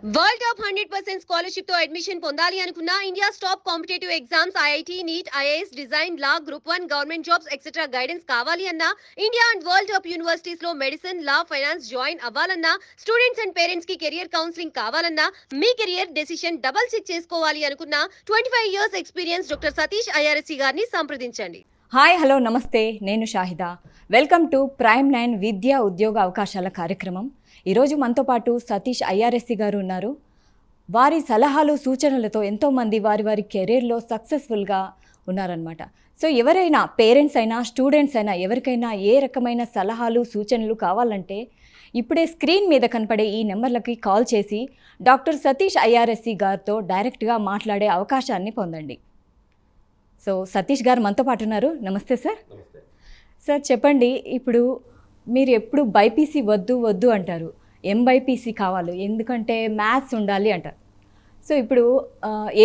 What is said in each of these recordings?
World top 100% scholarship తో admission పొందాలి అనుకున్న India top competitive exams IIT NEET IAS design law group 1 government jobs etcetera guidance కావాలి అన్న India and world top universities లో medicine law finance join అవ్వాలన్నా students and parents కి career counselling కావాలన్నా మీ కెరియర్ డెసిషన్ డబుల్ చెక్ చేసుకోవాలి అనుకున్న 25 years experience doctor Satish IRSC గారిని సంప్రదించండి. హాయ్ హలో నమస్తే, నేను షాహిదా. వెల్కమ్ టు ప్రైమ్ 9 విద్యా ఉద్యోగ అవకాశాల కార్యక్రమం. ఈరోజు మనతో పాటు సతీష్ ఐఆర్ఎస్సి గారు ఉన్నారు. వారి సలహాలు సూచనలతో ఎంతోమంది వారి కెరీర్లో సక్సెస్ఫుల్గా ఉన్నారనమాట. సో ఎవరైనా పేరెంట్స్ అయినా స్టూడెంట్స్ అయినా ఎవరికైనా ఏ రకమైన సలహాలు సూచనలు కావాలంటే ఇప్పుడే స్క్రీన్ మీద కనపడే ఈ నెంబర్లకి కాల్ చేసి డాక్టర్ సతీష్ ఐఆర్ఎస్సి గారితో డైరెక్ట్గా మాట్లాడే అవకాశాన్ని పొందండి. సో సతీష్ గారు మనతో పాటు ఉన్నారు. నమస్తే సార్. సార్ చెప్పండి, ఇప్పుడు మీరు ఎప్పుడు బైపీసీ వద్దు అంటారు, ఎంబైపీసీ కావాలి ఎందుకంటే మ్యాథ్స్ ఉండాలి అంటారు. సో ఇప్పుడు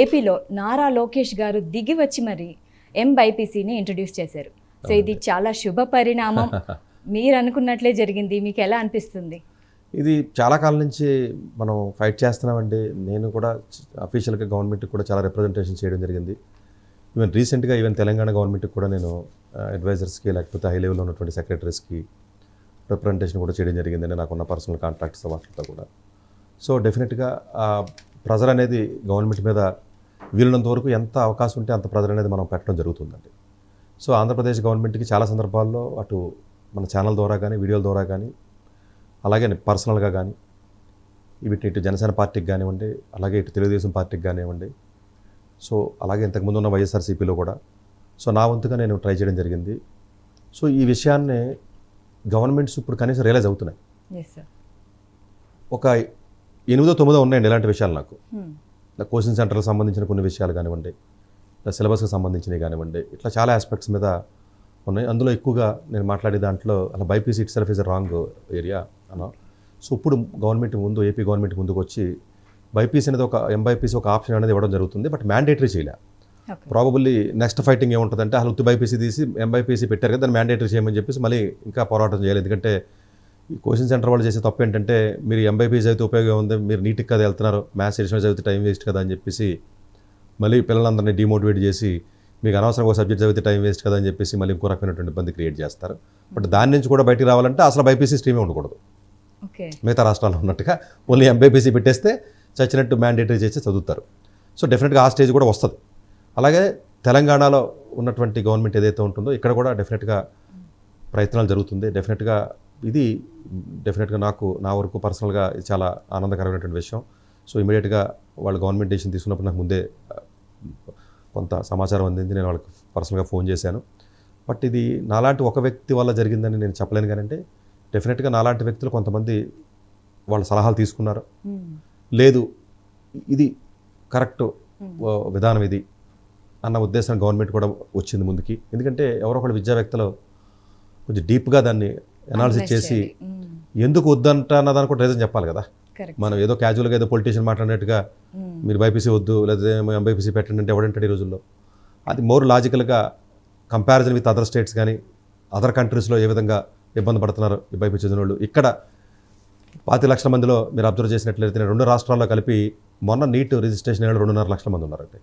ఏపీలో నారా లోకేష్ గారు దిగి వచ్చి మరి ఎంబైపీసీని ఇంట్రడ్యూస్ చేశారు. సో ఇది చాలా శుభ పరిణామం. మీరు అనుకున్నట్లే జరిగింది. మీకు ఎలా అనిపిస్తుంది? ఇది చాలా కాలం నుంచి మనం ఫైట్ చేస్తున్నామండి. నేను కూడా అఫీషియల్గా గవర్నమెంట్కి కూడా చాలా రిప్రజెంటేషన్ చేయడం జరిగింది. ఈవెన్ రీసెంట్గా తెలంగాణ గవర్నమెంట్కి కూడా నేను అడ్వైజర్స్కి లేకపోతే హై లెవెల్లో ఉన్నటువంటి సెక్రటరీస్కి రిప్రజెంటేషన్ కూడా చేయడం జరిగిందండి, నాకున్న పర్సనల్ కాంట్రాక్ట్స్ వాటితో కూడా. సో డెఫినెట్గా ప్రెజర్ అనేది గవర్నమెంట్ మీద వీలున్నంత వరకు ఎంత అవకాశం ఉంటే అంత ప్రెజర్ అనేది మనం పెట్టడం జరుగుతుందండి. సో ఆంధ్రప్రదేశ్ గవర్నమెంట్కి చాలా సందర్భాల్లో అటు మన ఛానల్ ద్వారా కానీ వీడియోల ద్వారా కానీ అలాగే పర్సనల్గా కానీ ఇటు జనసేన పార్టీకి కానివ్వండి, అలాగే ఇటు తెలుగుదేశం పార్టీకి కానివ్వండి, సో అలాగే ఇంతకుముందు ఉన్న వైఎస్ఆర్సీపీలో కూడా సో నా వంతుగా నేను ట్రై చేయడం జరిగింది. సో ఈ విషయాన్ని గవర్నమెంట్స్ ఇప్పుడు కనీసం రియలైజ్ అవుతున్నాయి. ఒక 8-9 ఉన్నాయండి ఇలాంటి విషయాలు. నాకు కోచింగ్ సెంటర్లకు సంబంధించిన కొన్ని విషయాలు కానివ్వండి, సిలబస్కి సంబంధించినవి కానివ్వండి, ఇట్లా చాలా ఆస్పెక్ట్స్ మీద ఉన్నాయి. అందులో ఎక్కువగా నేను మాట్లాడే దాంట్లో అలా BiPC it self is a wrong area అన్నా. సో ఇప్పుడు గవర్నమెంట్ ముందు ఏపీ గవర్నమెంట్ ముందుకు వచ్చి బైపీసీ అనేది ఒక ఎంబైపీసీ ఒక ఆప్షన్ అనేది ఇవ్వడం జరుగుతుంది. బట్ మ్యాండేటరీ చేయలే. ప్రాబబ్లీ నెక్స్ట్ ఫైటింగ్ ఏముంటుందంటే అసలు ఉత్తి బైపీసీ తీసి ఎంబైపీసీ పెట్టారు కదా, దాన్ని మ్యాండేటరీ చేయమని చెప్పేసి మళ్ళీ ఇంకా పోరాటం చేయాలి. ఎందుకంటే ఈ కోచింగ్ సెంటర్ వాళ్ళు చేసే తప్పు ఏంటంటే మీరు ఎంబైపీసీ అయితే ఉపయోగం ఉంది, మీరు నీట్కి కదా వెళ్తున్నారు, మ్యాథ్స్ ఎడిషనల్ చదివితే టైం వేస్ట్ కదా అని చెప్పేసి మళ్ళీ పిల్లలందరినీ డిమోటివేట్ చేసి మీకు అనవసరంగా ఒక సబ్జెక్ట్ చదివితే టైం వేస్ట్ కదా అని చెప్పేసి మళ్ళీ ఇంకో రకమైనటువంటి ఇబ్బంది క్రియేట్ చేస్తారు. బట్ దాని నుంచి కూడా బయటికి రావాలంటే అసలు బైపీసీ స్ట్రీమే ఉండకూడదు. మిగతా రాష్ట్రాల్లో ఉన్నట్టుగా ఓన్లీ ఎంబైపీసీ పెట్టేస్తే చచ్చినట్టు మ్యాండేటరీ చేసి చదువుతారు. సో డెఫినెట్గా ఆ స్టేజ్ కూడా వస్తుంది. అలాగే తెలంగాణలో ఉన్నటువంటి గవర్నమెంట్ ఏదైతే ఉంటుందో ఇక్కడ కూడా డెఫినెట్గా ప్రయత్నాలు జరుగుతుంది. డెఫినెట్గా నా వరకు పర్సనల్గా ఇది చాలా ఆనందకరమైనటువంటి విషయం. సో ఇమీడియట్గా వాళ్ళు గవర్నమెంట్ డెసిషన్ తీసుకున్నప్పుడు నాకు ముందే కొంత సమాచారం అందింది. నేను వాళ్ళకి పర్సనల్గా ఫోన్ చేశాను. బట్ ఇది నాలాంటి ఒక వ్యక్తి వల్ల జరిగిందని నేను చెప్పలేను. కానీ అంటే డెఫినెట్గా నాలాంటి వ్యక్తులు కొంతమంది వాళ్ళ సలహాలు తీసుకున్నారు. లేదు ఇది కరెక్ట్ విధానం ఇది అన్న ఉద్దేశం గవర్నమెంట్ కూడా వచ్చింది ముందుకి. ఎందుకంటే ఎవరో ఒకళ్ళు విద్యావేత్తలు కొంచెం డీప్గా దాన్ని అనాలిసిస్ చేసి ఎందుకు వద్దంట అన్నదాన్ని కూడా రీజన్ చెప్పాలి కదా. మనం ఏదో క్యాజువల్గా ఏదో పొలిటీషియన్ మాట్లాడినట్టుగా మీరు బైపీసీ వద్దు లేదా ఎంబైపీసీ పెట్టండి అంటే ఎవడంటాడు ఈ రోజుల్లో. అది మోర్ లాజికల్గా కంపారిజన్ విత్ అదర్ స్టేట్స్ కానీ అదర్ కంట్రీస్లో ఏ విధంగా ఇబ్బంది పడుతున్నారు ఈ బైపీసీ చదివిన వాళ్ళు. ఇక్కడ 5 లక్షల మందిలో మీరు అబ్జర్వ్ చేసినట్లయితే 2 రాష్ట్రాల్లో కలిపి మొన్న నీట్ రిజిస్ట్రేషన్ 2.5 లక్షల మంది ఉన్నారండి.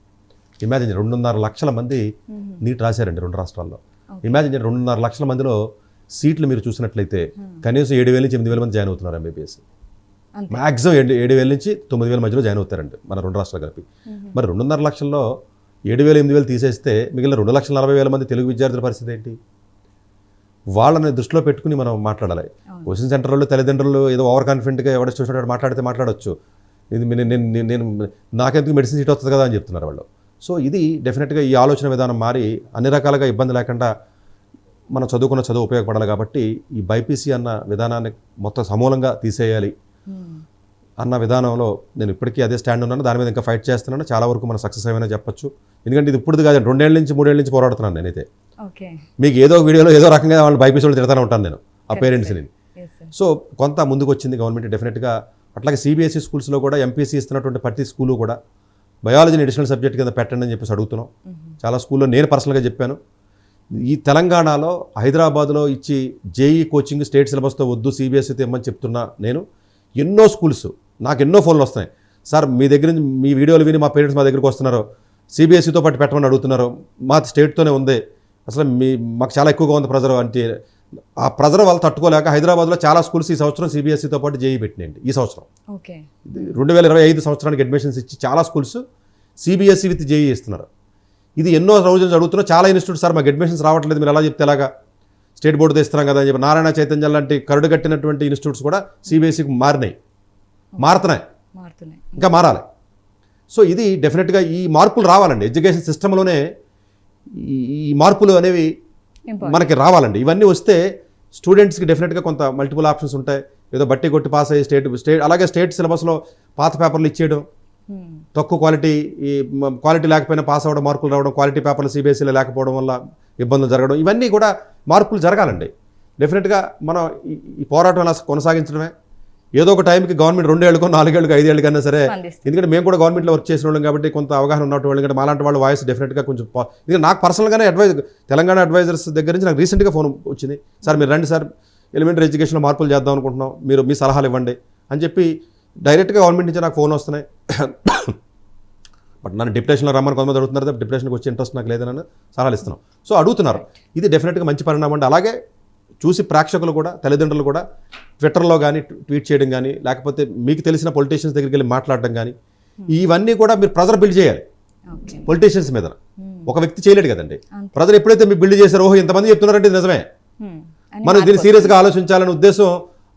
ఇమాజిన్ 2.5 లక్షల మంది నీట్ రాశారండి 2 రాష్ట్రాల్లో. ఇమాజిన్ 2.5 లక్షల మందిలో సీట్లు మీరు చూసినట్లయితే కనీసం 7,000 నుంచి 8,000 మంది జాయిన్ అవుతున్నారు ఎంబీబీఎస్. మ్యాక్సిమం 7,000 నుంచి 9,000 మధ్యలో జాయిన్ అవుతారండి మన 2 రాష్ట్రాలు కలిపి. మరి 2.5 లక్షల్లో 7,000, 8,000 తీసేస్తే మిగిలిన 2,40,000 మంది తెలుగు విద్యార్థుల పరిస్థితి ఏంటి? వాళ్ళని దృష్టిలో పెట్టుకుని మనం మాట్లాడాలి. కోచింగ్ సెంటర్లో తల్లిదండ్రులు ఏదో ఓవర్ కాన్ఫిడెంట్గా ఎవడో చూసినట్టు మాట్లాడొచ్చు. ఇది నేను నాకెందుకు మెడిసిన్ సీట్ వస్తుంది కదా అని చెప్తున్నారు వాళ్ళు. సో ఇది డెఫినెట్గా ఈ ఆలోచన విధానం మారి అన్ని రకాలుగా ఇబ్బంది లేకుండా మనం చదువుకున్న చదువు ఉపయోగపడాలి. కాబట్టి ఈ బైపీసీ అన్న విధానాన్ని మొత్తం సమూలంగా తీసేయాలి అన్న విధానంలో నేను ఇప్పటికీ అదే స్టాండ్ ఉన్నాను. దాని మీద ఇంకా ఫైట్ చేస్తున్నాను. చాలా వరకు మనం సక్సెస్ అయ్యమని చెప్పొచ్చు. ఎందుకంటే ఇది ఇప్పుడు కాదు, 2 ఏళ్ళ నుంచి 3 ఏళ్ళ నుంచి పోరాడుతున్నాను నేనైతే. మీకు ఏదో వీడియోలో ఏదో రకంగా వాళ్ళు బైపీసీ వాళ్ళు తిడతానే ఉంటాను నేను ఆ పేరెంట్స్ని. సో కొంత ముందుకు వచ్చింది గవర్నమెంట్ డెఫినెట్గా. అట్లాగే సిబిఎస్ఈ స్కూల్స్లో కూడా ఎంపీసీ ఇస్తున్నటువంటి ప్రతి స్కూలు కూడా బయాలజీని అడిషనల్ సబ్జెక్ట్ కింద పెట్టండి అని చెప్పేసి అడుగుతున్నాం. చాలా స్కూల్లో నేను పర్సనల్గా చెప్పాను. ఈ తెలంగాణలో హైదరాబాద్లో ఇచ్చి జేఈ కోచింగ్ స్టేట్ సిలబస్తో వద్దు సిబిఎస్ఈతో ఇమ్మని చెప్తున్నా నేను. ఎన్నో స్కూల్స్ నాకు ఎన్నో ఫోన్లు వస్తున్నాయి. సార్ మీ దగ్గర నుంచి మీ వీడియోలు విని మా పేరెంట్స్ మా దగ్గరికి వస్తున్నారు, సిబిఎస్ఈతో పాటు పెట్టమని అడుగుతున్నారు, మా స్టేట్తోనే ఉంది, అసలు మాకు చాలా ఎక్కువగా ఉంది ప్రెజర్ అంటే ఆ ప్రెజర్ వాళ్ళు తట్టుకోలేక హైదరాబాద్లో చాలా స్కూల్స్ ఈ సంవత్సరం సిబిఎస్ఈతో పాటు జేఈ పెట్టినాయండి. ఈ సంవత్సరం 2025 సంవత్సరానికి అడ్మిషన్స్ ఇచ్చి చాలా స్కూల్స్ సిబిఎస్ఈ విత్ జేఈ ఇస్తున్నారు. ఇది ఎన్నో రోజులు అడుగుతున్నా చాలా ఇన్స్టిట్యూట్ సార్ మాకు అడ్మిషన్స్ రావట్లేదు, మీరు ఎలా చెప్తే ఎలాగా, స్టేట్ బోర్డు తెస్తున్నాం కదా అని చెప్పి నారాయణ చైతన్య లాంటి కరుడు కట్టినటువంటి ఇన్స్టిట్యూట్స్ కూడా సిబిఎస్ఈకి మారుతున్నాయి, ఇంకా మారాలి. సో ఇది డెఫినెట్గా ఈ మార్పులు రావాలండి. ఎడ్యుకేషన్ సిస్టంలోనే ఈ మార్పులు అనేవి మనకి రావాలండి. ఇవన్నీ వస్తే స్టూడెంట్స్కి డెఫినెట్గా కొంత మల్టిపుల్ ఆప్షన్స్ ఉంటాయి. ఏదో బట్టి కొట్టి పాస్ అయ్యి స్టేట్ అలాగే స్టేట్ సిలబస్లో పాత పేపర్లు ఇచ్చేయడం, తక్కువ క్వాలిటీ లేకపోయినా పాస్ అవ్వడం, మార్కులు రావడం, క్వాలిటీ పేపర్లు సిబిఎస్ఈలో లేకపోవడం వల్ల ఇబ్బందులు జరగడం, ఇవన్నీ కూడా మార్పులు జరగాలండి. డెఫినెట్గా మనం ఈ పోరాటం అలా కొనసాగించడమే. ఏదో ఒక టైంకి గవర్నమెంట్ 2 ఏళ్ళకో 4 ఏళ్ళకో 5 ఏళ్ళకన్నా సరే, ఎందుకంటే మేము కూడా గవర్నమెంట్లో వర్క్ చేసిన వాళ్ళం కాబట్టి కొంత అవగాహన ఉన్నట్టు వాళ్ళు, ఎందుకంటే మాలాంటి వాళ్ళ వాయిస్ డెఫినెట్గా కొంచెం ఎందుకంటే నాకు పర్సనల్గానే తెలంగాణ అడ్వైజర్స్ దగ్గర నుంచి నాకు రీసెంట్గా ఫోన్ వచ్చింది, సార్ మీరు రండి సార్ ఎలిమెంటరీ ఎడ్యుకేషన్లో మార్పులు చేద్దాం అనుకుంటున్నాం, మీరు మీ సలహాలు ఇవ్వండి అని చెప్పి డైరెక్ట్గా గవర్నమెంట్ నుంచి నాకు ఫోన్ వస్తున్నాయి. బట్ నన్ను డిప్రెషన్లో రమ్మని కొంతమంది అడుగుతున్నారు, డిప్రెషన్కి వచ్చే ఇంట్రెస్ట్ నాకు లేదని సలహాలు ఇస్తున్నాం. సో అడుగుతున్నారు, ఇది డెఫినెట్గా మంచి పరిణామం అండి. అలాగే చూసి ప్రేక్షకులు కూడా, తల్లిదండ్రులు కూడా ట్విట్టర్లో కానీ ట్వీట్ చేయడం కానీ, లేకపోతే మీకు తెలిసిన పొలిటీషియన్స్ దగ్గరికి వెళ్ళి మాట్లాడడం కానీ, ఇవన్నీ కూడా మీరు ప్రెజర్ బిల్డ్ చేయాలి పొలిటీషియన్స్ మీద. ఒక వ్యక్తి చేయలేడు కదండి. ప్రెజర్ ఎప్పుడైతే మీరు బిల్డ్ చేశారో, ఓహో ఇంతమంది చెప్తున్నారంటే ఇది నిజమే, మనం దీన్ని సీరియస్గా ఆలోచించాలనే ఉద్దేశం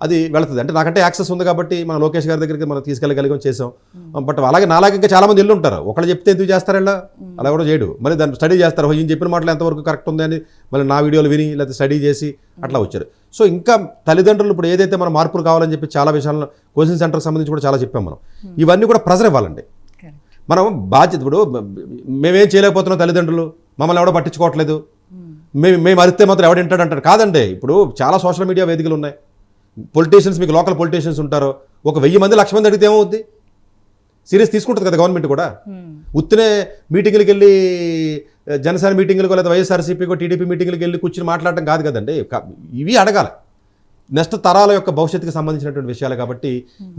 అది వెళుతుంది. అంటే నాకంటే యాక్సెస్ ఉంది కాబట్టి మన లోకేష్ గారి దగ్గరికి మనం తీసుకెళ్ళగలిగాం, చేసాం. బట్ అలాగే నాలాగే ఇంకా చాలా మంది ఇల్లు ఉంటారు, ఒకళ్ళు చెప్తే ఎందుకు చేస్తారు ఇలా, అలా కూడా చేయడు. మరి దాన్ని స్టడీ చేస్తారు, ఈయన చెప్పిన మాటలు ఎంతవరకు కరెక్ట్ ఉంది అని మళ్ళీ నా వీడియోలు విని లేకపోతే స్టడీ చేసి అట్లా వచ్చారు. సో ఇంకా తల్లిదండ్రులు ఇప్పుడు ఏదైతే మన మార్పులు కావాలని చెప్పి చాలా విషయాల్లో కోచింగ్ సెంటర్కి సంబంధించి కూడా చాలా చెప్పాం మనం. ఇవన్నీ కూడా ప్రెజర్ ఇవ్వాలండి. మనం బాధ్యత, ఇప్పుడు మేమేం చేయలేకపోతున్నాం, తల్లిదండ్రులు మమ్మల్ని ఎవడో పట్టించుకోవట్లేదు, మేము అరిస్తే మాత్రం ఎవడు అంటాడు కాదండి. ఇప్పుడు చాలా సోషల్ మీడియా వేదికలు ఉన్నాయి, పొలిటీషియన్స్ మీకు లోకల్ పొలిటీషియన్స్ ఉంటారు, ఒక 1000 మంది 1,00,000 మంది అడిగితే ఏమవుద్ది, సీరియస్ తీసుకుంటుంది కదా గవర్నమెంట్ కూడా. ఉత్తినే మీటింగ్లకు వెళ్ళి జనసేన మీటింగ్లకు లేదా వైఎస్ఆర్సీపీకో టీడీపీ మీటింగ్లకు వెళ్ళి కూర్చొని మాట్లాడటం కాదు కదండి, ఇవి అడగాలి. నెక్స్ట్ తరాల యొక్క భవిష్యత్తుకి సంబంధించినటువంటి విషయాలు కాబట్టి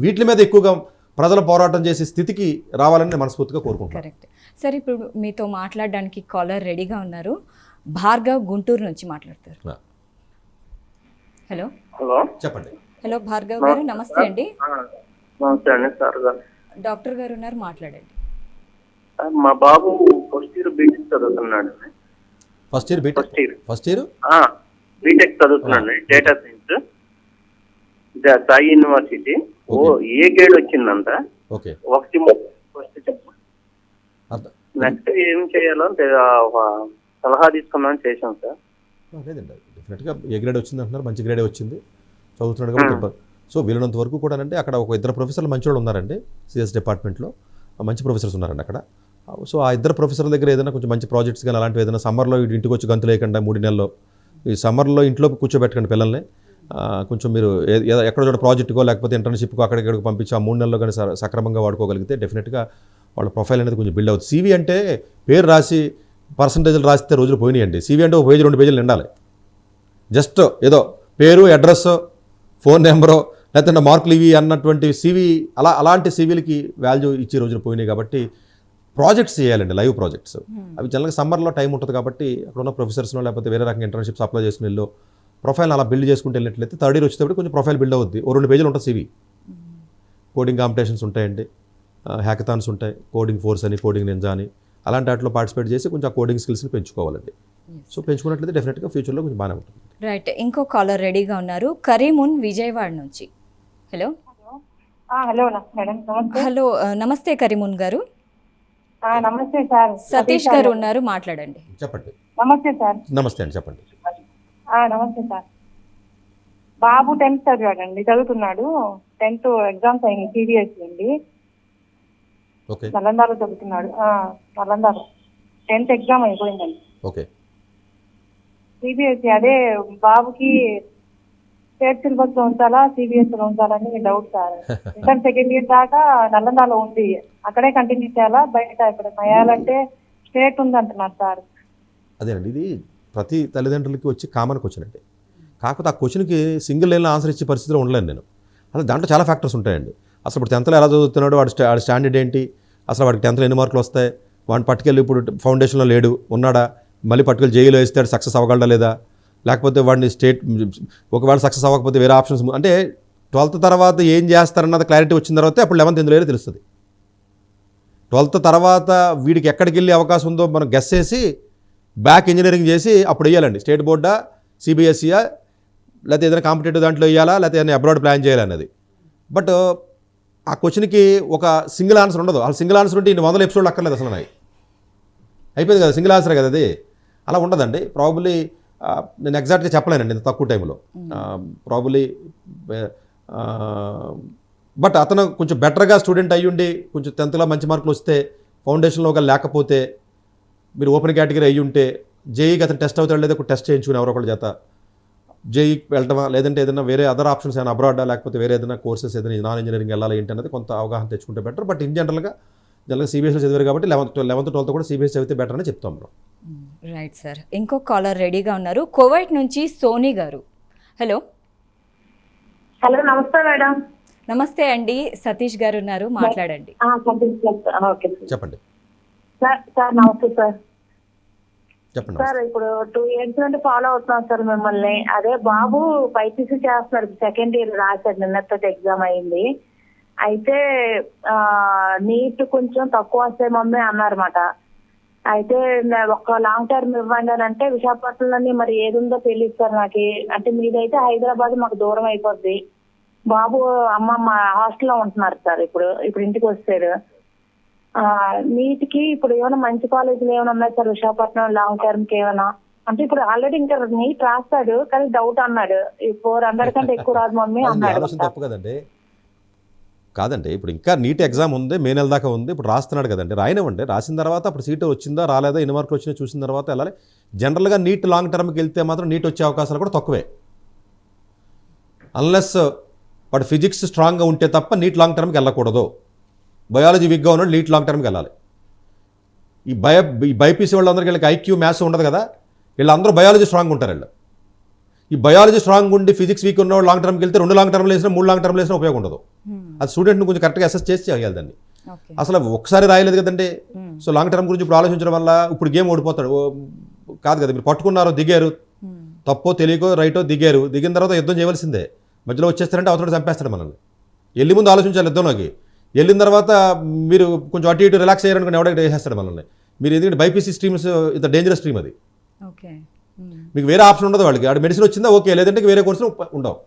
వీటి మీద ఎక్కువగా ప్రజలు పోరాటం చేసే స్థితికి రావాలని మనస్ఫూర్తిగా కోరుకుంటున్నాను. Correct sir. ఇప్పుడు మీతో మాట్లాడడానికి కాలర్ రెడీగా ఉన్నారు. భార్గవ్ గుంటూరు నుంచి మాట్లాడతారు. హలో హలో చెప్పండి. హలో భార్గవ్ గారు, నమస్తే అండి. నమస్తే అండి సార్ గారు. డాక్టర్ గారు ఉన్నారు, మాట్లాడండి. మా బాబు ఫస్ట్ ఇయర్ బీటెక్ చదువుతున్నాడు. ఫస్ట్ ఇయర్ బీటెక్ చదువుతున్నాడు, data science, Sai university. A grade వచ్చిందంట. నెక్స్ట్ ఏం చేయాలో సలహా తీసుకుందామని చేశాం సార్. లేదండి, డెఫినెట్గా ఏ గ్రేడ్ వచ్చింది అంటున్నారు, మంచి గ్రేడే వచ్చింది, చదువుతున్నాడు కాబట్టి. సో వీళ్ళనంత వరకు కూడా అంటే అక్కడ ఒక 2 ప్రొఫెసర్లు మంచి వాళ్ళు ఉన్నారండి, సిఎస్ డిపార్ట్మెంట్లో మంచి ప్రొఫెసర్స్ ఉన్నారండి అక్కడ. సో ఆ 2 ప్రొఫెసర్ల దగ్గర ఏదైనా కొంచెం మంచి ప్రాజెక్ట్స్ కానీ అలాంటివి ఏదైనా సమ్మర్లో ఇంటికి వచ్చి గంతులు వేయకుండా 3 నెలల్లో ఈ సమ్మర్లో ఇంట్లో కూర్చోబెట్టకండి పిల్లల్ని. కొంచెం మీరు ఎక్కడ చోట ప్రాజెక్టుకో లేకపోతే ఇంటర్న్షిప్కో అక్కడికి పంపించి ఆ 3 నెలల్లో కానీ సక్రమంగా వాడుకోగలిగితే డెఫినెట్గా వాళ్ళ ప్రొఫైల్ అనేది కొంచెం బిల్డ్ అవుతుంది. CV అంటే పేరు రాసి పర్సంటేజ్లు రాస్తే రోజులు పోయినాయండి. CV అంటే 1 పేజీ 2 పేజీలు నిండాలి. జస్ట్ ఏదో పేరు, అడ్రస్, ఫోన్ నెంబరు లేకపోతే మార్కులు ఇవి అన్నటువంటి CV అలాంటి CVలకి వాల్యూ ఇచ్చే రోజులు పోయినాయి. కాబట్టి ప్రాజెక్ట్స్ చేయాలండి, లైవ్ ప్రాజెక్ట్స్. అవి జనరల్గా సమ్మర్లో టైం ఉంటుంది కాబట్టి అక్కడ ఉన్న ప్రొఫెసర్స్లో లేకపోతే వేరే రకంగా ఇంటర్న్షిప్స్ అప్లై చేసుకుని వెళ్ళు ప్రొఫైల్ అలా బిల్డ్ చేసుకుంటూ వెళ్ళినట్లయితే థర్డ్ ఇయర్ వచ్చేటప్పుడు కొంచెం ప్రొఫైల్ బిల్డ్ అవుద్ది. 2 పేజీలు ఉంటుంది CV. కోడింగ్ కాంపిటీషన్స్ ఉంటాయండి, హ్యాకథాన్స్ ఉంటాయి, కోడింగ్ ఫోర్స్ అని, కోడింగ్ నింజా అని, అలాంటి వాటిలో పార్టిసిపేట్ చేసి కొంచెం ఆ కోడింగ్ స్కిల్స్ని పెంచుకోవాలండి. సో పెంచుకున్నట్లయితే డెఫినెట్గా ఫ్యూచర్లో కొంచెం బాగానే ఉంటుంది. రైట్, ఇంకో కాలర్ రెడీగా ఉన్నారు, కరీమున్ విజయవాడ నుంచి. హలో హలో మేడం, నమస్తే. హలో నమస్తే కరీమున్ గారు. నమస్తే సార్. సతీష్ గారు ఉన్నారు, మాట్లాడండి. చెప్పండి. నమస్తే సార్. నమస్తే అండి, చెప్పండి. నమస్తే సార్. బాబు 10th చదువుతున్నాడు. 10th ఎగ్జామ్స్ అయినాయి, CBSE అండి. ఓకే. నలందాలో చదువుతున్నాడు. నలందాలో 10th ఎగ్జామ్ అయిపోయిందండి. ఓకే. CBSE అదే బాబుకి స్టేట్ సిలబస్ లో ఉంచాలా, CBSE లో ఉంచాలని doubt sir. Inter 2nd year దాకా నలందాలో ఉంది, అక్కడే కంటిన్యూ చేయాలా, బయట ఇక్కడ వేయాలంటే స్టేట్ ఉంది అంటున్నారు సార్. అదేనండి, ఇది ప్రతి తల్లిదండ్రులకి వచ్చి కామన్ క్వశ్చన్ అండి. కాకపోతే ఆ క్వశ్చన్కి సింగిల్ లైన్లో ఆన్సర్ ఇచ్చే పరిస్థితిలో ఉండలేను నేను. అలా దాంట్లో చాలా ఫ్యాక్టర్స్ ఉంటాయండి. అసలు ఇప్పుడు 10th ఎలా చదువుతున్నాడు, వాడి స్టాండర్డ్ ఏంటి, అసలు వాడికి 10th ఎన్ని మార్కులు వస్తాయి, వాడిని పట్టుకెళ్ళి ఇప్పుడు ఫౌండేషన్లో లేడు ఉన్నాడా, మళ్ళీ పట్టుకెళ్ళి జైలు వేస్తాడు, సక్సెస్ అవ్వగలడా లేదా, లేకపోతే వాడిని ఒకవేళ సక్సెస్ అవ్వకపోతే వేరే ఆప్షన్స్, అంటే 12th తర్వాత ఏం చేస్తారన్నది క్లారిటీ వచ్చిన తర్వాత అప్పుడు 11th ఎందులో లేదో తెలుస్తుంది. 12th తర్వాత వీడికి ఎక్కడికి వెళ్ళే అవకాశం ఉందో మనం గెస్ చేసి బ్యాక్ ఇంజనీరింగ్ చేసి అప్పుడు వేయాలండి. స్టేట్ బోర్డా, సిబిఎస్ఈయా, లేకపోతే ఏదైనా కాంపిటేటివ్ దాంట్లో వేయాలా, లేకపోతే ఏదైనా అబ్రాడ్ ప్లాన్ చేయాలన్నది. బట్ ఆ క్వశ్చన్కి ఒక సింగిల్ ఆన్సర్ ఉండదు. అసలు సింగిల్ ఆన్సర్ ఉంటే 100 ఎపిసోడ్లు అక్కర్లేదు అసలు. నాకు అయిపోయింది కదా, సింగిల్ ఆన్సర్ కదా అది. అలా ఉండదండి. ప్రాబబ్లీ నేను ఎగ్జాక్ట్గా చెప్పలేనండి ఇంత తక్కువ టైంలో. ప్రాబబ్లీ బట్ అతను కొంచెం బెటర్గా స్టూడెంట్ అయ్యుండి కొంచెం 10thలో మంచి మార్కులు వస్తే, ఫౌండేషన్లో ఒక లేకపోతే, మీరు ఓపెన్ కేటగిరీ అయ్యి ఉంటే జేఈకి అతను టెస్ట్ అవుతాడు లేదా టెస్ట్ చేయించుకుని ఎవరో ఒకళ్ళ చేత జేఈకి వెళ్ళటమా, లేదంటే ఏదైనా వేరే అదర్ ఆప్షన్స్ ఏమైనా అబ్రాడా, లేకపోతే వేరే ఏదైనా కోర్సెస్ ఏదైనా నాన్ ఇంజనీరింగ్ వెళ్ళాలి ఏంటి అనేది కొంత అవగాహన తెచ్చుకుంటే బెటర్. బట్ ఇన్ జనరల్గా సిబిఎస్ఈలో చదివారు కాబట్టి 11th 12th కూడా సిబిఎస్ఈ చదివితే బెటర్ అని చెప్తాం మనం. Right sir. ఇంకో కాలర్ రెడీగా ఉన్నారు, కువైట్ నుంచి సోనీ గారు. హలో. హలో, నమస్తే మేడం. నమస్తే అండి, సతీష్ గారు ఉన్నారు, మాట్లాడండి. ఓకే చెప్పండి. సార్ నమస్తే సార్. చెప్పండి సార్ ఇప్పుడు 2 years నుండి ఫాలో అవుతున్నాం సార్ మిమ్మల్ని. అదే బాబు బైపీసీ చేస్తున్నారు, 2nd year రాశాడు, నిన్నతో ఎగ్జామ్ అయింది. అయితే నీట్ కొంచెం తక్కువ వస్తాయి మమ్మీ అన్నారన్నమాట. అయితే ఒక లాంగ్ టర్మ్ ఇవ్వండి అని అంటే విశాఖపట్నంలోని మరి ఏది ఉందో తెలియదు సార్ నాకు. అంటే మీదైతే హైదరాబాద్ మాకు దూరం అయిపోద్ది. బాబు అమ్మమ్మ హాస్టల్లో ఉంటున్నారు సార్. ఇప్పుడు ఇంటికి వచ్చారు. నీట్కి ఇప్పుడు ఏమైనా మంచి కాలేజీలు ఏమైనా ఉన్నాయి సార్ విశాఖపట్నం లాంగ్ టర్మ్కి ఏమైనా? అంటే ఇప్పుడు ఆల్రెడీ ఇంకా నీట్ రాస్తాడు కానీ డౌట్ అన్నాడు, 400 కంటే ఎక్కువ రాదు మమ్మీ అన్నాడు. ఆలోచన తప్పు కదండి. కాదండి, ఇప్పుడు ఇంకా నీట్ ఎగ్జామ్ ఉంది, మే నెల దాకా ఉంది. ఇప్పుడు రాస్తున్నాడు కదండి, రాయనివ్వండి. రాసిన తర్వాత అప్పుడు సీటు వచ్చిందా రాలేదా, ఎన్ని మార్కులు వచ్చినా చూసిన తర్వాత వెళ్ళాలి. జనరల్గా నీట్ లాంగ్ టర్మ్కి వెళ్తే మాత్రం నీట్ వచ్చే అవకాశాలు కూడా తక్కువే. అన్లెస్ వాడు ఫిజిక్స్ స్ట్రాంగ్గా ఉంటే తప్ప నీట్ లాంగ్ టర్మ్కి వెళ్ళకూడదు. బయాలజీ వీక్గా ఉన్నాడు, నీట్ లాంగ్ టర్మ్కి వెళ్ళాలి. ఈ బైపీసీ వాళ్ళందరికీ వీళ్ళకి ఐక్యూ మ్యాథ్స్ ఉండదు కదా, వీళ్ళందరూ బయాలజీ స్ట్రాంగ్ ఉంటారు. వీళ్ళు ఈ బయాలజీ స్ట్రాంగ్ ఉండి ఫిజిక్స్ వీక్ ఉన్నవాడు లాంగ్ టర్మ్కి వెళ్తే 2 లాంగ్ టర్మ్లు వేసినా 3 లాంగ్ టర్మ్లు వేసినా ఉపయోగం ఉండదు. అది స్టూడెంట్ని కొంచెం కరెక్ట్గా అసెస్ చేసి చేయాలి దాన్ని. అసలు ఒకసారి రాయలేదు కదండి. సో లాంగ్ టర్మ్ గురించి ఇప్పుడు ఆలోచించడం వల్ల ఇప్పుడు గేమ్ ఓడిపోతాడు కాదు కదా. మీరు పట్టుకున్నారో దిగారు, తప్పో తెలియకో రైటో దిగారు, దిగిన తర్వాత యుద్ధం చేయవలసిందే. మధ్యలో వచ్చేస్తారంటే అవతల చంపేస్తాడు మనల్ని. వెళ్ళి ముందు ఆలోచించాలి యుద్ధంలోకి. వెళ్ళిన తర్వాత మీరు కొంచెం అటు ఇటు రిలాక్స్ అయ్యారనుకుని ఎవడో వేసేస్తాడు మనల్ని. మీరు ఎందుకంటే బైపీసీ స్ట్రీమ్స్ ఇంత డేంజరస్ స్ట్రీమ్ అది. మీకు వేరే ఆప్షన్ ఉండదు వాళ్ళకి. ఆడ మెడిసిన్ వచ్చిందా ఓకే, లేదంటే వేరే కోర్సులు ఉండవు.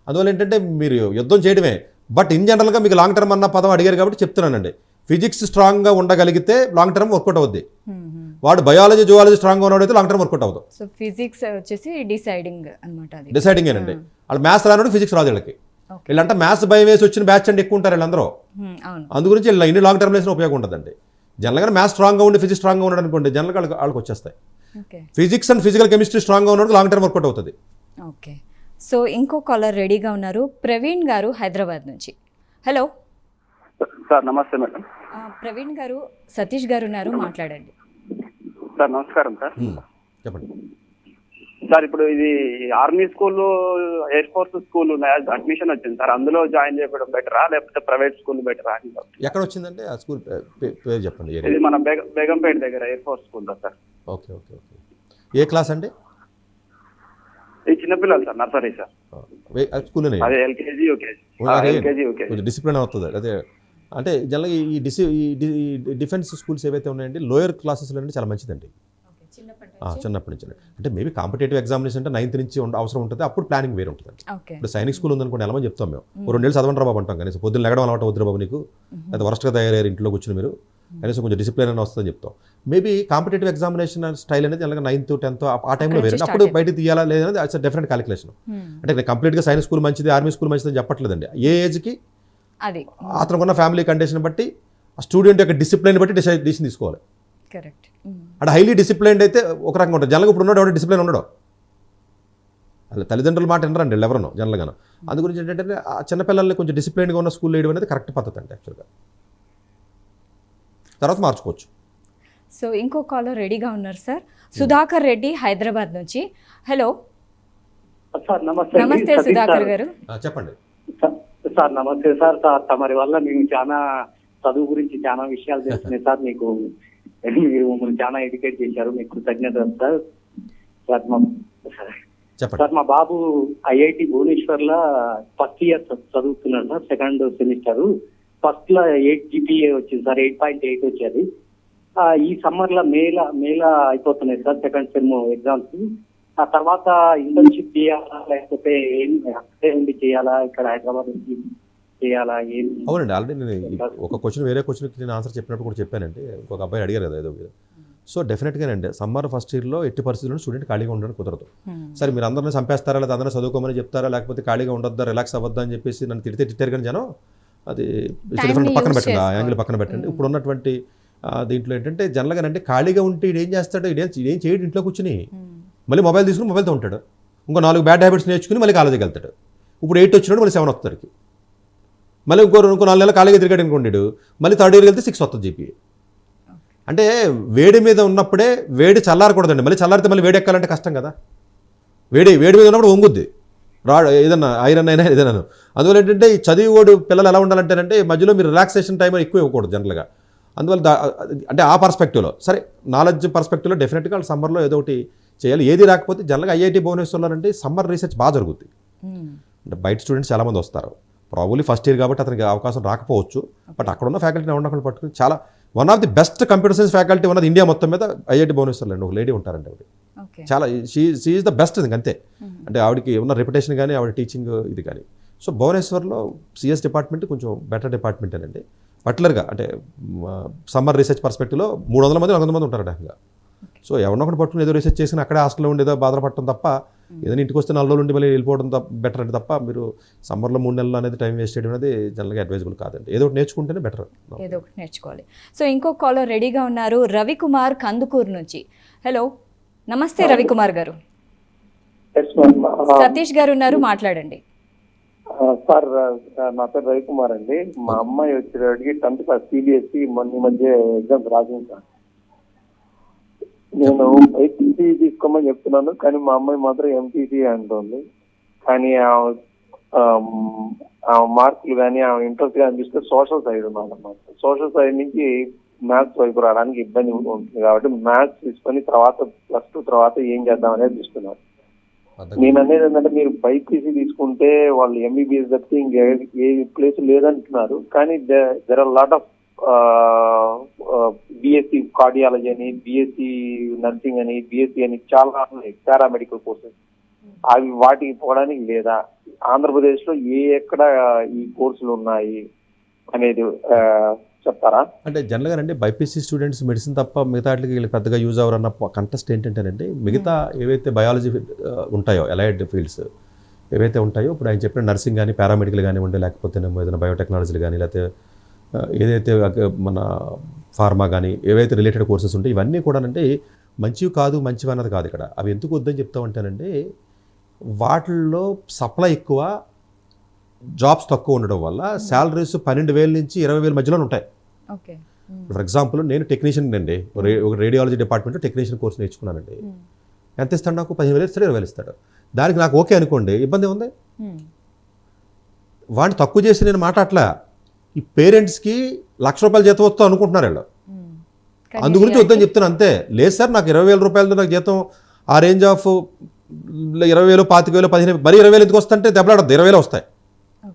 అందువల్ల ఏంటంటే మీరు యుద్ధం చేయడమే. బట్ ఇన్ జనరల్గా మీకు లాంగ్ టర్మ్ అన్న పదం అడిగారు కాబట్టి చెప్తున్నానండి. ఫిజిక్స్ స్ట్రాంగ్గా ఉండగలిగితే లాంగ్ టర్మ్ వర్కౌట్ అవుద్ది. వాడు బయాలజీ జువాలజీ స్ట్రాంగ్గా ఉన్నవాడైతే లాంగ్ టర్మ్ వర్కౌట్ అవుతుంది. సో ఫిజిక్స్ వచ్చేసి డిసైడింగ్ అనమాట. డిసైడింగ్ ఏనండి. వాళ్ళు మ్యాథ్స్ రానోడు ఫిజిక్స్ రాదు వీళ్ళకి. వీళ్ళంటే మ్యాథ్స్ భయం వేసి వచ్చిన బ్యాచ్ అంటే ఎక్కువ ఉంటారు వీళ్ళందరూ. అందు గురించి ఇన్ని లాంగ్ టర్మ్ వేసిన ఉపయోగం ఉండదండి. జనరల్గా మ్యాథ్స్ స్ట్రాంగ్గా ఉండి ఫిజిక్స్ స్ట్రాంగ్గా ఉన్నాడు అనుకోండి, జనరల్గా వాళ్ళకి వచ్చేస్తాయి. ఫిజిక్స్ అండ్ ఫిజికల్ కెమిస్ట్రీ స్ట్రాంగ్గా ఉన్నప్పుడు లాంగ్ టర్మ్ వర్కౌట్ అవుతుంది. ఓకే. సో ఇంకో కాలర్ రెడీగా ఉన్నారు, ప్రవీణ్ గారు హైదరాబాద్ నుంచి. Hello sir. నమస్తే మేడం. ప్రవీణ్ గారు, సతీష్ గారు ఉన్నారు, మాట్లాడండి. సార్ నమస్కారం సార్. చెప్పండి సార్. ఇప్పుడు ఇది army school, air force school admission వచ్చింది సార్. అందులో జాయిన్ చేయడం బెటరా లేకపోతే ప్రైవేట్ స్కూల్ బెటరా? ఎక్కడ వచ్చిందంటే ఆ స్కూల్ పేరు చెప్పండి. ఇది మన బేగంపేట దగ్గర ఎయిర్ ఫోర్స్ స్కూల్లో సార్. Okay okay okay. ఏ క్లాస్ అండి? ఈ చిన్నపిల్లలు సార్, నర్సరీ సార్. స్కూల్ అదే ఎల్కేజీ యూకేజీ. కొంచెం డిసిప్లిన్ అవుతుంది అదే. అంటే జనరల్గా ఈ డిఫెన్స్ స్కూల్స్ ఏవైతే ఉన్నాయండి లోయర్ క్లాసెస్లో అంటే చాలా మంచిదండి. చిన్నప్పటి నుంచి అంటే మేబీ కాంపిటేటివ్ ఎగ్జామినేషన్ అంటే 9th నుంచి అవసరం ఉంటుంది. అప్పుడు ప్లానింగ్ వేరే ఉంటుంది. ఇప్పుడు సైనిక్ స్కూల్ ఉందనుకోండి, ఎలా చెప్తాం మేము 2 నెలలు చదవండి బాబు అంటాం. కనీసం పొద్దున్న లెగడం అలవాటు వద్దు బాబు నీకు, లేదా వరస్ట్గా తయారయ్యారు ఇంట్లో కూర్చుని మీరు, కనీసం కొంచెం డిసిప్లిన్ అని వస్తుందని చెప్తాం. మేబీ కాంపిటేటివ్ ఎగ్జామినేషన్ స్టైల్ అనేది అలాగే 9th 10th ఆ టైంలో వేరే. అప్పుడు బయట తీయాలా లేదనేది అట్స్ డెఫినెట్ క్యాలిక్యులేషన్. అంటే నేను కంప్లీట్గా సైనిక్ స్కూల్ మంచిది, ఆర్మీ స్కూల్ మంచిది అని చెప్పట్లేదండి. ఏ ఏజ్కి అతనుకున్న ఫ్యామిలీ కండిషన్ బట్టి, ఆ స్టూడెంట్ యొక్క డిసిప్లిన్ బట్టి డిసిషన్ తీసుకోవాలి. కరెక్ట్. అంటే హైలీ డిసిప్లైన్డ్ అయితే ఒక రకంగా ఉంటుంది. జనరల్గా ఇప్పుడు ఉన్నాడు ఎవడో డిసిప్లిన్ ఉండడు. అలా తల్లిదండ్రుల మాట వినరండి ఎవరనో జనరల్గాను. అందు గురించి ఏంటంటే ఆ చిన్నపిల్లల్ని కొంచెం డిసిప్లైన్గా ఉన్న స్కూల్లో వేయడం అనేది కరెక్ట్ పద్ధతి అండి యాక్చువల్గా. తర్వాత మార్చుకోవచ్చు. సో ఇంకో కాలర్ రెడీగా ఉన్నారు సార్, సుధాకర్ రెడ్డి హైదరాబాద్ నుంచి. హలో సార్ నమస్తే. నమస్తే సుధాకర్ గారు, చెప్పండి సార్ నమస్తే సార్. తమరి వల్ల మేము చాలా చదువు గురించి చాలా విషయాలు తెలుస్తున్నాయి సార్. మీరు మమ్మల్ని చాలా ఎడ్యుకేట్ చేశారు, మీకు కృతజ్ఞతలు సార్. సార్ మా బాబు ఐఐటి భువనేశ్వర్ లో ఫస్ట్ ఇయర్ చదువుతున్నాడు సార్, సెకండ్ సెమిస్టర్. ఫస్ట్ లో 8 GPA వచ్చింది సార్, 8.8 వచ్చేది. ఈ సమ్మర్ లో మేలా అయిపోతున్నాయి సార్ సెకండ్ సెమ్ ఎగ్జామ్స్. ఆ తర్వాత ఇంటర్న్షిప్ చేయాలా లేకపోతే అక్కడే ఉండి చేయాలా, ఇక్కడ హైదరాబాద్ నుంచి చేయాలా, ఏం? అవునండి, ఆల్రెడీ నేను ఒక క్వశ్చన్ వేరే క్వశ్చన్కి నేను ఆన్సర్ చెప్పినప్పుడు కూడా చెప్పానండి. ఒక అబ్బాయి అడిగారు కదా ఏదో. సో డెఫినెట్గానండి సమ్మర్ ఫస్ట్ ఇయర్లో ఎట్టి పరిస్థితుల్లో స్టూడెంట్ ఖాళీగా ఉండడానికి కుదరదు. సరే మీరు అందరినీ చంపేస్తారా, లేదా అందరినీ చదువుకోమని చెప్తారా, లేకపోతే ఖాళీగా ఉండొద్దా, రిలాక్స్ అవ్వద్దా అని చెప్పేసి నన్ను తిట్టారు కానీ జనం అది డిఫరెంట్ పక్కన పెట్టండి, ఆ యాంగిల్ పక్కన పెట్టండి. ఇప్పుడు ఉన్నటువంటి దీంట్లో ఏంటంటే జనరల్గానంటే ఖాళీగా ఉంటే ఇదేం చేస్తాడు, ఇదేం చేయడు, ఇంట్లో కూర్చుని మళ్ళీ మొబైల్ తీసుకుని మొబైల్తో ఉంటాడు. ఇంకో 4 బ్యాడ్ హ్యాబిట్స్ నేర్చుకుని మళ్ళీ కాలేజీకి వెళ్తాడు. ఇప్పుడు 8 వచ్చినాడు, మళ్ళీ 7 వస్తాడికి. మళ్ళీ ఇంకో 4 నెలలు కాలేజీ తిరిగాడు అనుకోండి, మళ్ళీ థర్డ్ ఇయర్కి వెళ్తే 6 వస్తుంది GPA. అంటే వేడి మీద ఉన్నప్పుడే వేడి చల్లారకూడదండి. మళ్ళీ చల్లారితే మళ్ళీ వేడి ఎక్కాలంటే కష్టం కదా. వేడి మీద ఉన్నప్పుడు వంగుద్ది ఏదన్నా ఐరన్ అయినా ఏదైనా. అందువల్ల ఏంటంటే ఈ చదివేవాడు పిల్లలు ఎలా ఉండాలంటేనంటే మధ్యలో మీరు రిలాక్సేషన్ టైం ఎక్కువ ఇవ్వకూడదు జనరల్గా. అందువల్ల అంటే ఆ పర్స్పెక్టివ్లో సరే నాలెడ్జ్ పర్స్పెక్టివ్లో డెఫినెట్గా వాళ్ళు సమ్మర్లో ఏదో ఒకటి చేయాలి. ఏది రాకపోతే జనరల్గా ఐఐటి భువనేశ్వర్లో అంటే సమ్మర్ రీసెర్చ్ బాగా జరుగుతుంది. అంటే బయట స్టూడెంట్స్ చాలామంది వస్తారు, ప్రాబబ్లీ ఫస్ట్ ఇయర్ కాబట్టి అతనికి అవకాశం రాకపోవచ్చు. బట్ అక్కడ ఉన్న ఫ్యాకల్టీని ఉండకుండా పట్టుకుని చాలా one of the best computer science faculty ఉన్నది ఇండియా మొత్తం మీద ఐఐటి భువనేశ్వర్లో అండి. ఒక లేడీ ఉంటారండి, ఆవిడ చాలా షీ ఈజ్ ద బెస్ట్ అంతే. అంటే ఆవిడకి ఉన్న రెప్యుటేషన్ కానీ ఆవిడ టీచింగ్ ఇది కానీ. సో భువనేశ్వర్లో CS డిపార్ట్మెంట్ కొంచెం బెటర్ డిపార్ట్మెంట్ అండి. పర్టికులర్గా అంటే సమ్మర్ రీసెర్చ్ పర్స్పెక్టివ్లో 300 మంది 400 మంది ఉంటారు డెఫినెట్గా. సో ఎవరినో ఒకటి పట్టుకుని ఏదో రీసెర్చ్ చేసిన అక్కడే హాస్టల్లో ఉండేదో బాధపడటం తప్ప ఏదైనా ఇంటికి వస్తే 4 రోజులు ఉండి మళ్ళీ వెళ్ళిపోవడం బెటర్ అంటే తప్ప మీరు సమ్మర్లో 3 నెలలు అనేది టైం వేస్ట్ చేయడం అనేది జనరల్గా అడ్వైజబుల్ కాదండి. ఏదో ఒకటి నేర్చుకుంటేనే బెటర్, ఏదో ఒకటి నేర్చుకోవాలి. సో ఇంకో కాలర్ రెడీగా ఉన్నారు, రవికుమార్ కందుకూరు నుంచి. హలో, నమస్తే రవికుమార్ గారు. సతీష్ గారు ఉన్నారు, మాట్లాడండి. సార్ నా పేరు రవికుమార్ అండి. మా అమ్మాయి వచ్చేటికి 10th క్లాస్ CBSE ఈ మధ్య ఎగ్జామ్స్ రాసింది సార్. నేను ITC తీసుకోమని చెప్తున్నాను, కానీ మా అమ్మాయి మాత్రం MPC అంటుంది. కానీ ఆ మార్కులు కానీ ఆ ఇంట్రెస్ట్ కానీ చూస్తే సోషల్ సైడ్ ఉన్నదన్నమాట. సోషల్ సైడ్ నుంచి మ్యాథ్స్ వైపు రావడానికి ఇబ్బంది ఉంటుంది కాబట్టి మ్యాథ్స్ తీసుకొని తర్వాత +2 తర్వాత ఏం చేద్దాం అనేది చూస్తున్నారు. నేను అనేది ఏంటంటే మీరు బైపీసీ తీసుకుంటే వాళ్ళు MBBS తప్పితే ఇంకే ఏ ప్లేస్ లేదంటున్నారు. కానీ there are lot of BSc cardiology అని, BSc నర్సింగ్ అని, BSc అని చాలా పారామెడికల్ కోర్సెస్. అవి వాటికి పోవడానికి లేదా ఆంధ్రప్రదేశ్ లో ఎక్కడ ఈ కోర్సులు ఉన్నాయి అనేది చెప్తారా? అంటే జనరల్గా అంటే బైపీసీ స్టూడెంట్స్ మెడిసిన్ తప్ప మిగతా వాటికి వీళ్ళకి పెద్దగా యూజ్ అవ్వరన్న కంటెస్ట్ ఏంటంటేనండి, మిగతా ఏవైతే బయాలజీ ఉంటాయో అలైడ్ ఫీల్డ్స్ ఏవైతే ఉంటాయో ఇప్పుడు ఆయన చెప్పిన నర్సింగ్ కానీ పారామెడికల్ కానివ్వండి, లేకపోతే ఏదైనా బయోటెక్నాలజీలు కానీ, లేకపోతే ఏదైతే మన ఫార్మా కానీ ఏవైతే రిలేటెడ్ కోర్సెస్ ఉంటాయి ఇవన్నీ కూడా అంటే మంచివి కాదు మంచివి అన్నది కాదు ఇక్కడ. అవి ఎందుకు వద్దని చెప్తామంటేనండి వాటిల్లో సప్లై ఎక్కువ, జాబ్స్ తక్కువ ఉండడం వల్ల శాలరీస్ 12,000 నుంచి 20,000 మధ్యలో ఉంటాయి. ఫర్ ఎగ్జాంపుల్ నేను టెక్నీషియన్ అండి, ఒక రేడియాలజీ డిపార్ట్మెంట్లో టెక్నీషియన్ కోర్స్ నేర్చుకున్నానండి. ఎంత ఇస్తాడు నాకు? 15,000 ఇస్తాడు, 20,000 ఇస్తాడు. దానికి నాకు ఓకే అనుకోండి, ఇబ్బంది ఉంది. వాడిని తక్కువ చేసి నేను మాట్లాడలే. ఈ పేరెంట్స్కి ₹1,00,000 జీతం వస్తూ అనుకుంటున్నారు వీళ్ళు, అందు గురించి వద్దని చెప్తాను అంతే. లేదు సార్ నాకు 20,000 రూపాయలతో నాకు జీతం ఆ రేంజ్ ఆఫ్ 20,000, 25,000, 15,000 మరి 20,000 ఎందుకు వస్తుంటే దెబ్బలాడద్దు, 20,000 వస్తాయి.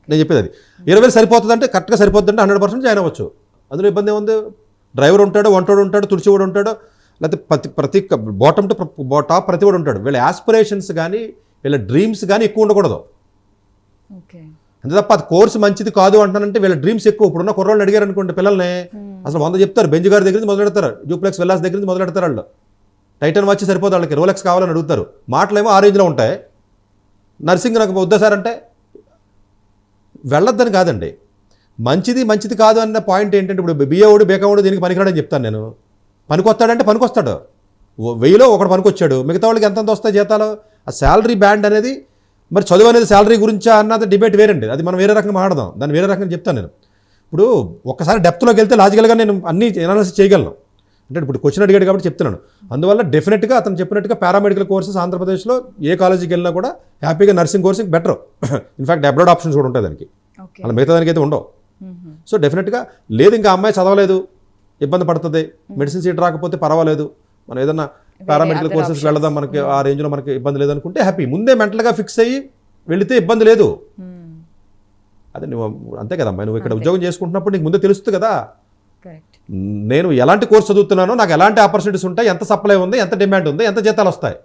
నేను చెప్పేది అది 20,000 సరిపోతుంది అంటే కరెక్ట్గా సరిపోతుంది అంటే 100% జాయిన్ అవ్వచ్చు. అందులో ఇబ్బంది ఏముంది? డ్రైవర్ ఉంటాడు, వంటోడు ఉంటాడు, తుడిచివాడు ఉంటాడు, లేకపోతే ప్రతి బాటమ్ టు టాప్ ప్రతివాడు ఉంటాడు. వీళ్ళ యాస్పిరేషన్స్ కానీ వీళ్ళ డ్రీమ్స్ కానీ ఎక్కువ ఉండకూడదు. అంతే తప్ప అది కోర్సు మంచిది కాదు అంటానంటే వీళ్ళ డ్రీమ్స్ ఎక్కువ. ఇప్పుడున్న కుర్రోళ్ళు అడిగారు అనుకోండి పిల్లల్ని, అసలు 100 చెప్తారు. బెంజ్ గారి దగ్గర నుంచి మొదలెడతారు, డూప్లెక్స్ వెల్లాస్ దగ్గర నుంచి మొదలెడతారు. వాళ్ళు టైటన్ వాచ్ సరిపోతుంది, వాళ్ళకి రోలెక్స్ కావాలని అడుగుతారు. మాటలేమో ఆ రేంజ్లో ఉంటాయి. నర్సింగ్ నాకు వద్దా సార్ అంటే వెళ్ళొద్దని కాదండి, మంచిది కాదు అన్న పాయింట్ ఏంటంటే ఇప్పుడు బిఏఓడు బేకావుడు దీనికి పనికిరాడని చెప్తాను నేను. పనికొస్తాడంటే పనికొస్తాడు, 1000లో ఒకడు పనికొచ్చాడు, మిగతా వాళ్ళకి ఎంతంత వస్తాయి జీతాలు? ఆ శాలరీ బ్యాండ్ అనేది మరి చదువు అనేది శాలరీ గురించా అన్నది డిబేట్ వేరండి. అది మనం వేరే రకంగా మాట్లాడదాం, దాన్ని వేరే రకంగా చెప్తాను నేను. ఇప్పుడు ఒక్కసారి డెప్త్లోకి వెళ్తే లాజికల్గా నేను అన్ని ఎనాలిసిస్ చేయగలను. అంటే ఇప్పుడు క్వశ్చన్ అడిగాడు కాబట్టి చెప్తున్నాను. అందువల్ల డెఫినెట్గా అతను చెప్పినట్టుగా పారామెడికల్ కోర్సెస్ ఆంధ్రప్రదేశ్లో ఏ కాలేజీకి వెళ్ళినా కూడా హ్యాపీగా nursing coursing better. In fact abroad options కూడా ఉంటాయి దానికి. ఓకే. అలా మిగతా దానికి అయితే ఉండవు. సో డెఫినెట్గా లేదు ఇంకా అమ్మాయి చదవలేదు, ఇబ్బంది పడుతుంది, మెడిసిన్ సీట్ రాకపోతే పర్వాలేదు, మనం ఏదన్నా పారామెడికల్ కోర్సెస్ వెళదాం, మనకి ఆ రేంజ్లో మనకి ఇబ్బంది లేదనుకుంటే హ్యాపీ. ముందే మెంటల్గా ఫిక్స్ అయ్యి వెళితే ఇబ్బంది లేదు. అదే నువ్వు అంతే కదా అమ్మాయి, నువ్వు ఇక్కడ ఉద్యోగం చేసుకుంటున్నప్పుడు నీకు ముందే తెలుస్తుంది కదా నేను ఎలాంటి కోర్స్ చదువుతున్నానో, నాకు ఎలాంటి ఆపర్చునిటీస్ ఉంటాయి, ఎంత సప్లై ఉంది, ఎంత డిమాండ్ ఉంది, ఎంత జీతాలు వస్తాయి,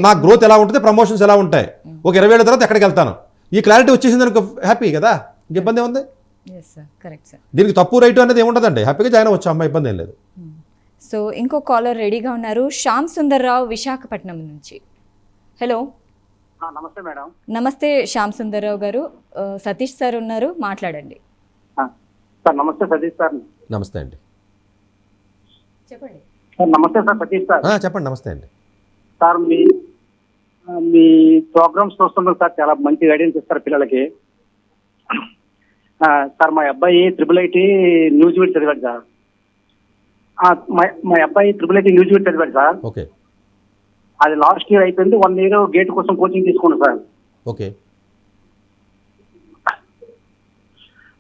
నా గ్రోత్ ఎలా ఉంటుంది, ప్రమోషన్స్ ఎలా ఉంటాయి, ఒక 20 ఏళ్ళ తర్వాత ఎక్కడికి వెళ్తాను, ఈ క్లారిటీ వచ్చేసింది అనుకో హ్యాపీ కదా, ఇంక ఇబ్బంది ఏముంది. దీనికి తప్పు రైట్ అనేది ఏముండదండి, హ్యాపీగా జాయిన్ అవ్వచ్చు అమ్మాయి, ఇబ్బంది ఏం లేదు. సో ఇంకో కాలర్ రెడీగా ఉన్నారు, శ్యామ్ సుందర్రావు విశాఖపట్నం నుంచి. హలో. నమస్తే మేడం. నమస్తే శ్యామ్ సుందర్రావు గారు, సతీష్ సార్ ఉన్నారు, మాట్లాడండి. సార్ నమస్తే సతీష్ సార్. నమస్తే అండి. చెప్పండి సార్. నమస్తే సార్ సతీష్ సార్. చెప్పండి. నమస్తే అండి సార్. మీ ప్రోగ్రామ్స్ చూస్తున్నాం సార్, చాలా మంచి గైడెన్స్ ఇస్తారు పిల్లలకి. సార్ మా అబ్బాయి IIIT న్యూజివీడ్ చదివాడు సార్. మా అబ్బాయి IIIT న్యూజివీడ్ చదివాడు సార్. ఓకే. అది లాస్ట్ ఇయర్ అయిపోయింది, 1 year గేట్ కోసం కోచింగ్ తీసుకున్నాను సార్. ఓకే.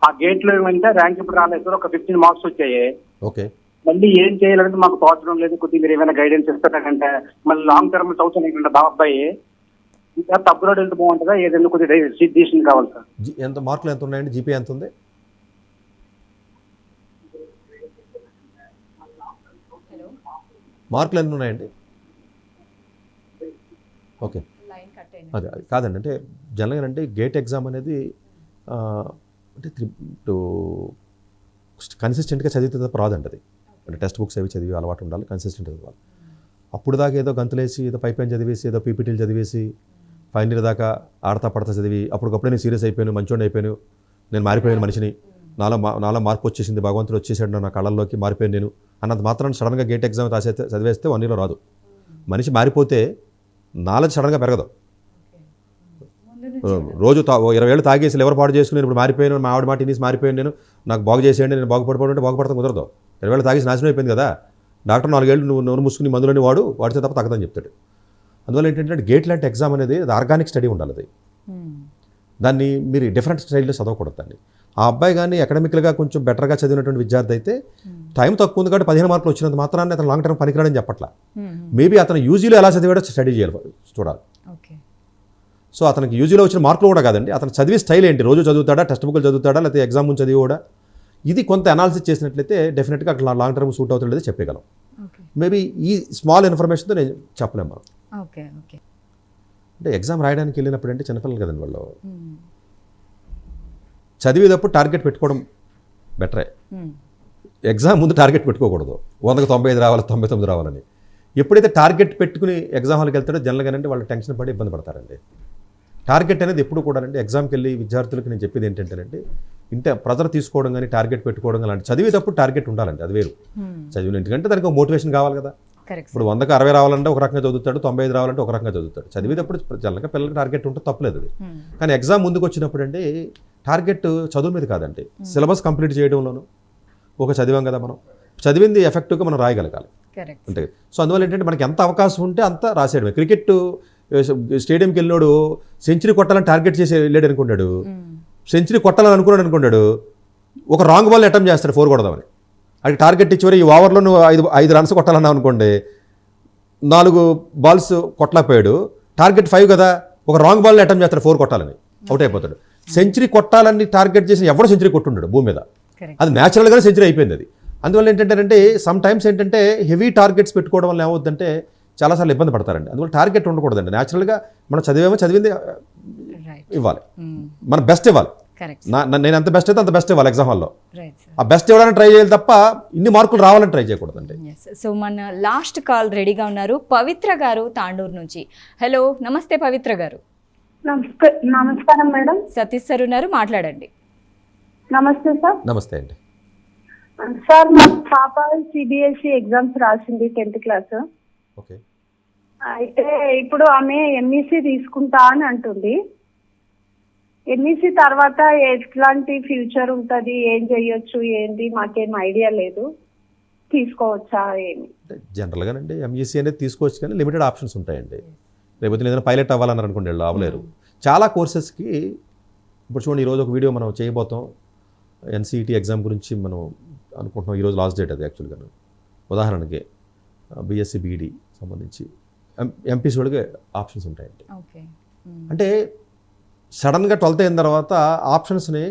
ఆ గేట్ లో ఏమంటే ర్యాంక్ ఇప్పుడు రాలేదు సార్, ఒక 15 marks వచ్చాయి. ఓకే. మళ్ళీ ఏం చేయాలంటే మాకు తోచడం లేదు, కొద్దిగా మీరు ఏమైనా గైడెన్స్ ఇస్తారంటే, మళ్ళీ లాంగ్ టర్మ్ చదువుతాను బా అబ్బాయి, ఇంకా అబ్రాడ్ వెళ్తే బాగుంటుందా, ఏదైనా కొద్దిగా డిసిషన్ కావాలి సార్. ఎంత మార్కులు ఎంత ఉన్నాయండి, జీపీ ఎంత ఉంది? మార్కులు ఎంత ఉన్నాయండి? ఓకే. అదే కాదండి, అంటే జనరల్గా అంటే గేట్ ఎగ్జామ్ అనేది అంటే కన్సిస్టెంట్గా చదివితే తప్ప రాదండి అది. అంటే టెక్స్ట్ బుక్స్ అవి చదివి అలవాటు ఉండాలి, కన్సిస్టెంట్గా చదవాలి. అప్పుడు దాకా ఏదో గంతులేసి, ఏదో పైపైన చదివేసి, ఏదో పీపీటీలు చదివేసి, ఫైనల్ ఇయర్ దాకా ఆడతా పడతా చదివి అప్పటికప్పుడే నేను సీరియస్ అయిపోయాను, మంచోడిని అయిపోయాను, నేను మారిపోయాను మనిషిని, నాలో మార్పు వచ్చేసింది, భగవంతుడు వచ్చేసాడు నా కళ్ళల్లోకి, మారిపోయాను నేను అన్నంత మాత్రం సడన్గా గేట్ ఎగ్జామ్ చదివేస్తే 1 yearలో రాదు. మనిషి మారిపోతే నాలెడ్జ్ సడన్గా పెరగదు. రోజు 20 ఏళ్ళు తాగేసి లివర్ పాడు చేసుకుని ఇప్పుడు మారిపోయాను, మా ఆవిడ మాట ఇన్నిసి మారిపోయాను, నాకు బాగు చేసేయండి, నేను బాగుపడిపోతుంటే బాగుపడతాను కుదరదు. 20 ఏళ్ళు తాగేసి నాశనం అయిపోయింది కదా. డాక్టర్ 4 ఏళ్ళు నువ్వు నోరు మూసుకుని మందులని వాడితే తప్ప తగ్గదని చెప్తాడు. అందువల్ల ఏంటంటే గేట్ లాంటి ఎగ్జామ్ అనేది అది ఆర్గానిక్ స్టడీ ఉండాలి. అది దాన్ని మీరు డిఫరెంట్ స్టైల్లో చదవకూడదు. దాన్ని ఆ అబ్బాయి కానీ అకాడమికల్గా కొంచెం బెటర్గా చదివినటువంటి విద్యార్థి అయితే టైం తక్కువ ఉంది కాబట్టి 15 మార్కులు వచ్చినంత మాత్రాన్ని అతను లాంగ్ టర్మ్ పనికిరాడని చెప్పట్లా. మేబీ అతను యూజీలో ఎలా చదివాడో స్టడీ చేయాలి, చూడాలి. సో అతనికి యూజీలో వచ్చిన మార్కులు కూడా కాదండి, అతను చదివే స్టైల్ ఏంటి, రోజు చదువుతాడా, టెక్స్ట్ బుక్లు చదువుతాడా, లేకపోతే ఎగ్జామ్ ముందు చదివి, ఇది కొంత అనాలిసిస్ చేసినట్లయితే డెఫినెట్గా అక్కడ లాంగ్ టర్మ్ సూట్ అవుతుండేది చెప్పగలం. మేబీ ఈ స్మాల్ ఇన్ఫర్మేషన్తో నేను చెప్పలేము మనం. అంటే ఎగ్జామ్ రాయడానికి వెళ్ళినప్పుడు అంటే చిన్నపిల్లలు కదండి వాళ్ళు, చదివేటప్పుడు టార్గెట్ పెట్టుకోవడం బెటరే. ఎగ్జామ్ ముందు టార్గెట్ పెట్టుకోకూడదు, 100కి 95 రావాలి, 99 రావాలని. ఎప్పుడైతే టార్గెట్ పెట్టుకుని ఎగ్జామ్ హాల్కి వెళ్తాడో జనరల్గా అంటే వాళ్ళు టెన్షన్ పడి ఇబ్బంది పడతారండి. టార్గెట్ అనేది ఎప్పుడు కూడా అంటే ఎగ్జామ్కి వెళ్ళి విద్యార్థులకు నేను చెప్పేది ఏంటంటే ప్రెజర్ తీసుకోవడం కానీ టార్గెట్ పెట్టుకోవడం కానీ చదివేటప్పుడు టార్గెట్ ఉండాలండి, అది వేరు. చదివిన ఎందుకంటే దానికి ఒక మోటివేషన్ కావాలి కదా. ఇప్పుడు 100కి 60 రావాలంటే ఒక రకంగా చదువుతాడు, 95 రావాలంటే ఒక రకంగా చదువుతాడు. చదివేటప్పుడు జనరల్గా పిల్లలకి టార్గెట్ ఉంటే తప్పలేదు అది. కానీ ఎగ్జామ్ ముందుకు వచ్చినప్పుడు అంటే టార్గెట్ చదువు మీద కాదండి, సిలబస్ కంప్లీట్ చేయడంలోనూ ఒక చదివాం కదా, మనం చదివింది ఎఫెక్టివ్గా మనం రాయగలగాలి అంటే. సో అందువల్ల ఏంటంటే మనకి ఎంత అవకాశం ఉంటే అంత రాసేయడమే. క్రికెట్ స్టేడియంకి వెళ్ళినోడు సెంచరీ కొట్టాలని టార్గెట్ చేసి వెళ్ళాడు అనుకున్నాడు, సెంచరీ కొట్టాలని అనుకున్నాడు, ఒక రాంగ్ బాల్ అటెంప్ట్ చేస్తాడు 4 కొడదామని. అది టార్గెట్ ఇచ్చేవారు ఈ ఓవర్లో నువ్వు 5 runs కొట్టాలన్నావు అనుకోండి, 4 balls కొట్టలేకపోయాడు, టార్గెట్ 5 కదా, ఒక రాంగ్ బాల్ని అటెంప్ట్ చేస్తాడు 4 కొట్టాలని, అవుట్ అయిపోతాడు. సెంచరీ కొట్టాలని టార్గెట్ చేసి ఎవడో సెంచరీ కొట్టుండాడు భూమి మీద, అది న్యాచురల్గానే సెంచరీ అయిపోయింది అది. అందువల్ల ఏంటంటే సమ్ టైమ్స్ ఏంటంటే హెవీ టార్గెట్స్ పెట్టుకోవడం వల్ల ఏమవుతుందంటే చాలాసార్లు ఇబ్బంది పడతారండి. అందువల్ల టార్గెట్ ఉండకూడదండి. న్యాచురల్గా మనం చదివింది ఇవ్వాలి, మన బెస్ట్ ఇవ్వాలి. నేను ఎంత బెస్ట్ అయితే అంత బెస్ట్ ఇవ్వాలి ఎగ్జామ్ హాల్లో. ఆ బెస్ట్ ఇవ్వడానికి ట్రై చేయాలి తప్ప ఇన్ని మార్కులు రావాలని ట్రై చేయకూడదండి. సో మన లాస్ట్ కాల్ రెడీగా ఉన్నారు, పవిత్ర గారు తాండూరు నుంచి. హలో, నమస్తే పవిత్ర గారు. నమస్కారం మేడం. సతీష్ సార్ ఉన్నారు, మాట్లాడండి. నమస్తే సార్. నమస్తే అండి. సార్ మా పాప CBSE ఎగ్జామ్స్ రాసింది 10th క్లాస్. ఓకే. అయితే ఇప్పుడు ఆమె MEC తీసుకుంటా అని అంటుంది. MEC తర్వాత ఎట్లాంటి ఫ్యూచర్ ఉంటుంది, ఏం చెయ్యొచ్చు, ఏంటి మాకేం ఐడియా లేదు, తీసుకోవచ్చా ఏమి? జనరల్గానండి MEC అనేది తీసుకోవచ్చు, కానీ లిమిటెడ్ ఆప్షన్స్ ఉంటాయండి. లేకపోతే ఏదైనా పైలట్ అవ్వాలన్నారు అనుకోండి, వాళ్ళు అవ్వలేరు. చాలా కోర్సెస్కి ఇప్పుడు చూడండి, ఈరోజు ఒక వీడియో మనం చేయబోతాం. ఎన్సీఈటీ ఎగ్జామ్ గురించి మనం అనుకుంటున్నాం. ఈరోజు లాస్ట్ డేట్ అది యాక్చువల్గా. ఉదాహరణకి బీఎస్సీ బీఈడి సంబంధించి ఎంపీసీ వాళ్ళకి ఆప్షన్స్ ఉంటాయండి. ఓకే. అంటే సడన్గా 12th అయిన తర్వాత ఆప్షన్స్ని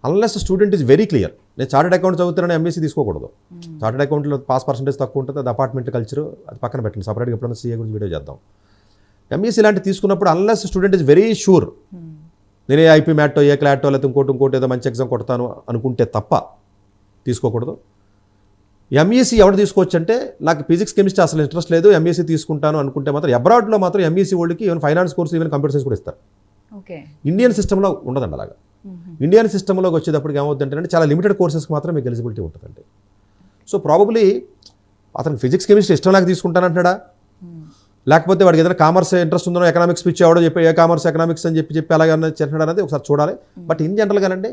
unless student is very clear, నేను చార్టెడ్ అకౌంట్ చదువుతానని ఎంఎస్సీ తీసుకోకూడదు. చార్టెడ్ అకౌంట్లో పాస్ పర్సెంటేజ్ తక్కువ ఉంటుంది, అది అపార్ట్మెంట్ కల్చర్, అది పక్కన పెట్టండి. సపరేట్గా ఎప్పుడైనా సీఏ గురించి వీడియో చేద్దాం. ఎంఈసీ లాంటి తీసుకున్నప్పుడు unless student is very sure, నేనే ఐపీ మ్యాటో ఏ క్లాటో లేకపోతే ఇంకోటి ఏదో మంచి ఎగ్జామ్ కొడతాను అనుకుంటే తప్ప తీసుకోకూడదు. ఎంఈసీ ఎవరు తీసుకోవచ్చు అంటే, నాకు ఫిజిక్స్ కెమిస్ట్రీ అసలు ఇంట్రెస్ట్ లేదు, ఎంఈసీ తీసుకుంటాను అనుకుంటే మాత్రం అబ్రాడ్లో మాత్రం ఎంఈసీ వాళ్ళకి even finance course, even computer science కూడా ఇస్తారు. ఓకే. ఇండియన్ సిస్టంలో ఉండదండి అలాగా. ఇండియన్ సిస్టంలోకి వచ్చేటప్పటికి ఏమవుతుందంటే చాలా లిమిటెడ్ కోర్సెస్కి మాత్రం మీకు ఎలిజిబిలిటీ ఉంటుందండి. సో ప్రాబబ్లీ అతను ఫిజిక్స్ కెమిస్ట్రీ ఇష్టం నాకు తీసుకుంటానంటాడా, లేకపోతే వాడికి ఏదైనా కామర్స్ ఇంట్రెస్ట్ ఉందో, ఎకనామిక్స్ పిచ్చి ఎవడో చెప్పి ఏ కామర్స్ ఎకనామిక్స్ అని చెప్పి అలాగన్నా చేస్తున్నాడు అనేది ఒకసారి చూడాలి. బట్ ఇన్ జనరల్గానండి,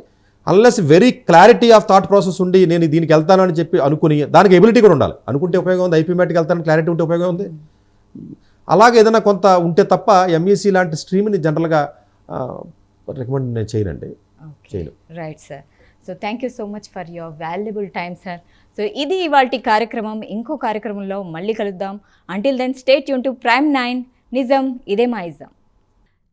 unless very clarity of thought process ఉండి నేను దీనికి వెళ్తాను అని చెప్పి అనుకుని, దానికి ఎబిలిటీ కూడా ఉండాలి. అనుకుంటే ఉపయోగం ఉంది, ఐపీ మ్యాట్కి వెళ్తాను క్లారిటీ ఉంటే ఉపయోగం ఉంది. అలాగే ఏదైనా కొంత ఉంటే తప్ప ఎంఈసీ లాంటి స్ట్రీమ్ని జనరల్గా రికమెండ్ నేను చేయనండి. చేయను. Right sir. So thank you so much for your valuable time sir. So ఇది ఇవాల్టి కార్యక్రమం. ఇంకో కార్యక్రమంలో మళ్ళీ కలుద్దాం. Until then stay tune to prime 9. నిజం ఇదే మా ఇజం.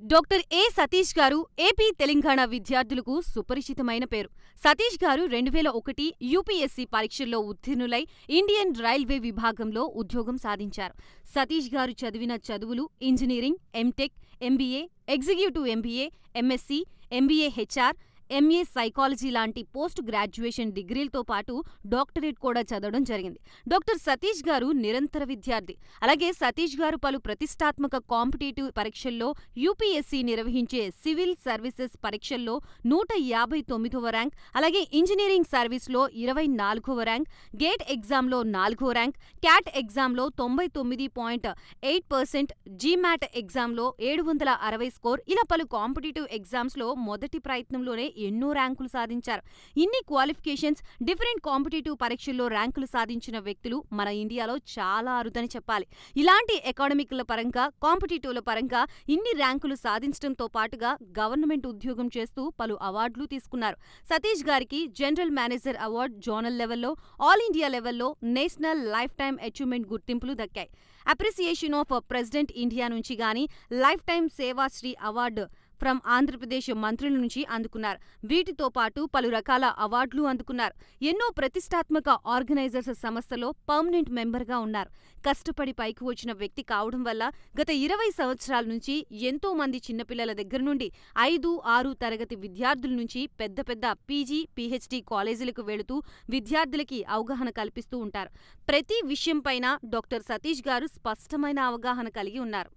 డాక్టర్ ఏ సతీష్ గారు ఏపీ తెలంగాణ విద్యార్థులకు సుపరిచితమైన పేరు. సతీష్ గారు 2001 యూపీఎస్సీ పరీక్షల్లో ఉత్తీర్ణులై ఇండియన్ రైల్వే విభాగంలో ఉద్యోగం సాధించారు. సతీష్ గారు చదివిన చదువులు engineering, M Tech, MBA, executive MBA, MSc, MBA HR, MA psychology లాంటి పోస్ట్ గ్రాడ్యుయేషన్ డిగ్రీలతో పాటు డాక్టరేట్ కూడా చదవడం జరిగింది. డాక్టర్ సతీష్ గారు నిరంతర విద్యార్థి. అలాగే సతీష్ గారు పలు ప్రతిష్టాత్మక కాంపిటేటివ్ పరీక్షల్లో యూపీఎస్సీ నిర్వహించే సివిల్ సర్వీసెస్ పరీక్షల్లో 159వ ర్యాంక్, అలాగే ఇంజనీరింగ్ సర్వీస్లో 24వ ర్యాంక్, గేట్ ఎగ్జామ్లో 4వ ర్యాంక్, క్యాట్ ఎగ్జామ్లో 99.8%, జీమాట్ ఎగ్జామ్లో 760 స్కోర్, ఇలా పలు కాంపిటేటివ్ ఎగ్జామ్స్లో మొదటి ప్రయత్నంలోనే ఎన్నో ర్యాంకులు సాధించారు. ఇన్ని క్వాలిఫికేషన్స్, డిఫరెంట్ కాంపిటేటివ్ పరీక్షల్లో ర్యాంకులు సాధించిన వ్యక్తులు మన ఇండియాలో చాలా అరుదని చెప్పాలి. ఇలాంటి ఎకాడమిక్ల పరంగా, కాంపిటేటివ్ల పరంగా ఇన్ని ర్యాంకులు సాధించడంతో పాటుగా గవర్నమెంట్ ఉద్యోగం చేస్తూ పలు అవార్డులు తీసుకున్నారు. సతీష్ గారికి జనరల్ మేనేజర్ అవార్డు జోనల్ లెవెల్లో, ఆల్ ఇండియా లెవెల్లో నేషనల్ లైఫ్ టైమ్ అచీవ్మెంట్ గుర్తింపులు దక్కాయి. అప్రిసియేషన్ ఆఫ్ ప్రెసిడెంట్ ఇండియా నుంచి గానీ life time Seva Sri award from Andhra Pradesh మంత్రుల నుంచి అందుకున్నారు. వీటితో పాటు పలు రకాల అవార్డులు అందుకున్నారు. ఎన్నో ప్రతిష్టాత్మక ఆర్గనైజర్స్ సంస్థలో పర్మనెంట్ మెంబర్గా ఉన్నారు. కష్టపడి పైకి వచ్చిన వ్యక్తి కావడం వల్ల గత 20 సంవత్సరాల నుంచి ఎంతో మంది చిన్నపిల్లల దగ్గర నుండి 5, 6 తరగతి విద్యార్థుల నుంచి పెద్ద పెద్ద పీజీ, పీహెచ్డీ కాలేజీలకు వెళుతూ విద్యార్థులకి అవగాహన కల్పిస్తూ ఉంటారు. ప్రతి విషయంపైన డాక్టర్ సతీష్ గారు స్పష్టమైన అవగాహన కలిగి ఉన్నారు.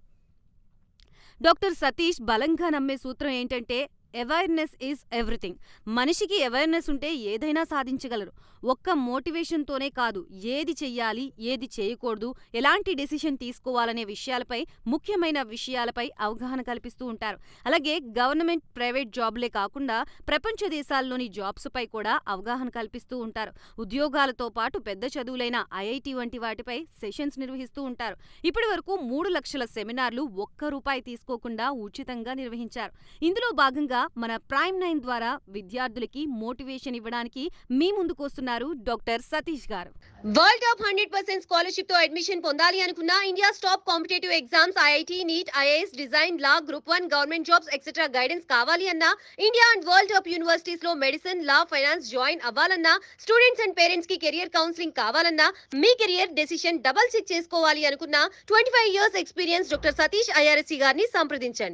డాక్టర్ సతీష్ బలంగా నమ్మే సూత్రం ఏంటంటే, అవేర్నెస్ ఈజ్ ఎవ్రీథింగ్. మనిషికి అవేర్నెస్ ఉంటే ఏదైనా సాధించగలరు. ఒక్క మోటివేషన్తోనే కాదు, ఏది చెయ్యాలి, ఏది చేయకూడదు, ఎలాంటి డెసిషన్ తీసుకోవాలనే విషయాలపై, ముఖ్యమైన విషయాలపై అవగాహన కల్పిస్తూ ఉంటారు. అలాగే గవర్నమెంట్, ప్రైవేట్ జాబ్లే కాకుండా ప్రపంచ దేశాల్లోని జాబ్స్పై కూడా అవగాహన కల్పిస్తూ ఉంటారు. ఉద్యోగాలతో పాటు పెద్ద చదువులైన ఐఐటి వంటి వాటిపై సెషన్స్ నిర్వహిస్తూ ఉంటారు. ఇప్పటి వరకు 3 లక్షల సెమినార్లు ఒక్క రూపాయి తీసుకోకుండా ఉచితంగా నిర్వహించారు. ఇందులో భాగంగా మన ప్రైమ్ 9 ద్వారా విద్యార్థులకి మోటివేషన్ ఇవ్వడానికి మీ ముందుకొస్తున్నారు డాక్టర్ సతీష్ గారు. వరల్డ్ టాప్ 100% స్కాలర్షిప్ తో అడ్మిషన్ పొందాలి అనుకున్నా India top competitive exams IIT, NEET, IAS, design, law, group 1, government jobs etcetera guidance కావాలి అన్నా, India and world top universities లో మెడిసిన్, లా, ఫైనాన్స్ జాయిన్ అవ్వాలన్నా, స్టూడెంట్స్ అండ్ పేరెంట్స్ కి career counselling కావాలన్నా, మీ కెరియర్ డెసిషన్ డబుల్ చెక్ చేసుకోవాలి అనుకున్నా 25 years experience doctor Satish IRSC గారిని సంప్రదించండి.